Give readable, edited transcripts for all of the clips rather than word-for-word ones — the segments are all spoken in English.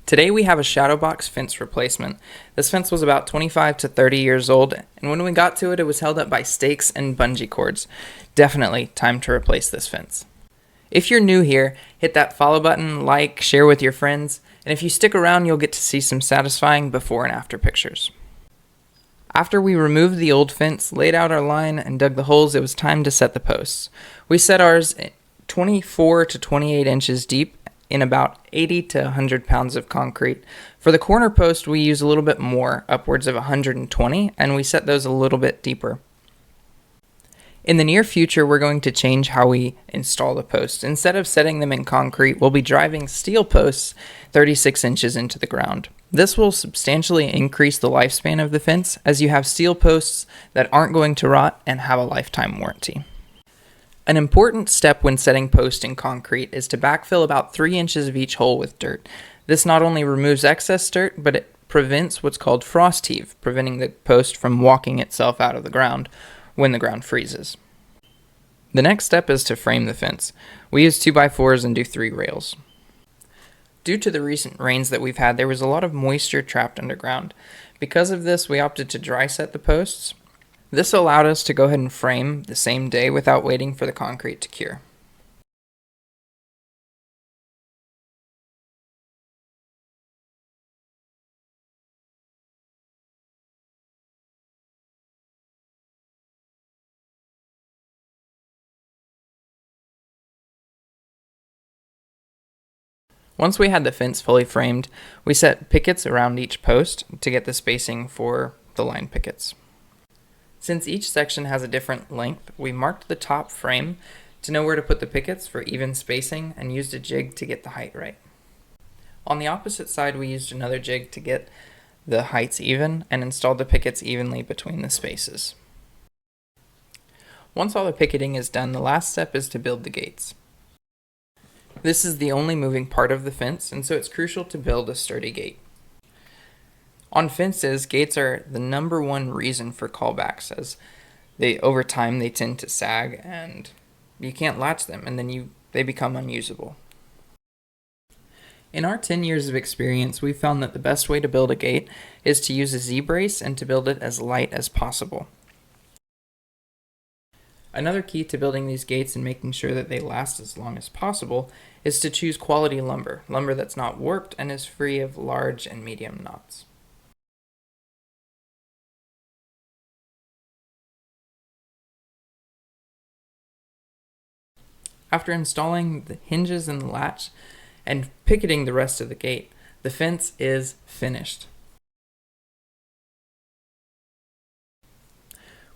Today we have a shadow box fence replacement. This fence was about 25 to 30 years old, and when we got to it, it was held up by stakes and bungee cords. Definitely time to replace this fence. If you're new here, hit that follow button, like, share with your friends, and if you stick around, you'll get to see some satisfying before and after pictures. After we removed the old fence, laid out our line, and dug the holes, it was time to set the posts. We set ours 24 to 28 inches deep in about 80 to 100 pounds of concrete. For the corner post, we use a little bit more, upwards of 120, and we set those a little bit deeper. In the near future, we're going to change how we install the posts. Instead of setting them in concrete, we'll be driving steel posts 36 inches into the ground. This will substantially increase the lifespan of the fence, as you have steel posts that aren't going to rot and have a lifetime warranty. An important step when setting posts in concrete is to backfill about 3 inches of each hole with dirt. This not only removes excess dirt, but it prevents what's called frost heave, preventing the post from walking itself out of the ground when the ground freezes. The next step is to frame the fence. We use 2x4s and do 3 rails. Due to the recent rains that we've had, there was a lot of moisture trapped underground. Because of this, we opted to dry set the posts. This allowed us to go ahead and frame the same day without waiting for the concrete to cure. Once we had the fence fully framed, we set pickets around each post to get the spacing for the line pickets. Since each section has a different length, we marked the top frame to know where to put the pickets for even spacing and used a jig to get the height right. On the opposite side, we used another jig to get the heights even and installed the pickets evenly between the spaces. Once all the picketing is done, the last step is to build the gates. This is the only moving part of the fence, and so it's crucial to build a sturdy gate. On fences, gates are the number one reason for callbacks, as over time they tend to sag and you can't latch them, and then they become unusable. In our 10 years of experience, we've found that the best way to build a gate is to use a Z-brace and to build it as light as possible. Another key to building these gates and making sure that they last as long as possible is to choose quality lumber that's not warped and is free of large and medium knots. After installing the hinges and the latch and picketing the rest of the gate, the fence is finished.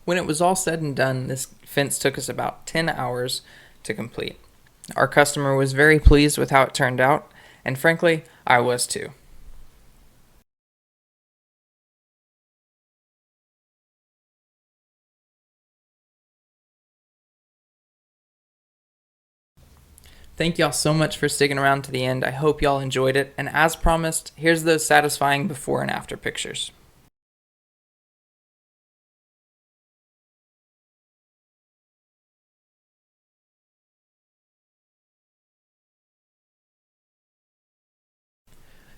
When it was all said and done, this fence took us about 10 hours to complete. Our customer was very pleased with how it turned out, and frankly, I was too. Thank y'all so much for sticking around to the end. I hope y'all enjoyed it, and as promised, here's those satisfying before and after pictures.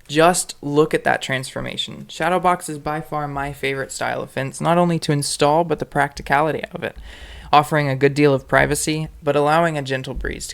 Just look at that transformation. Shadow box is by far my favorite style of fence, not only to install, but the practicality of it, offering a good deal of privacy, but allowing a gentle breeze to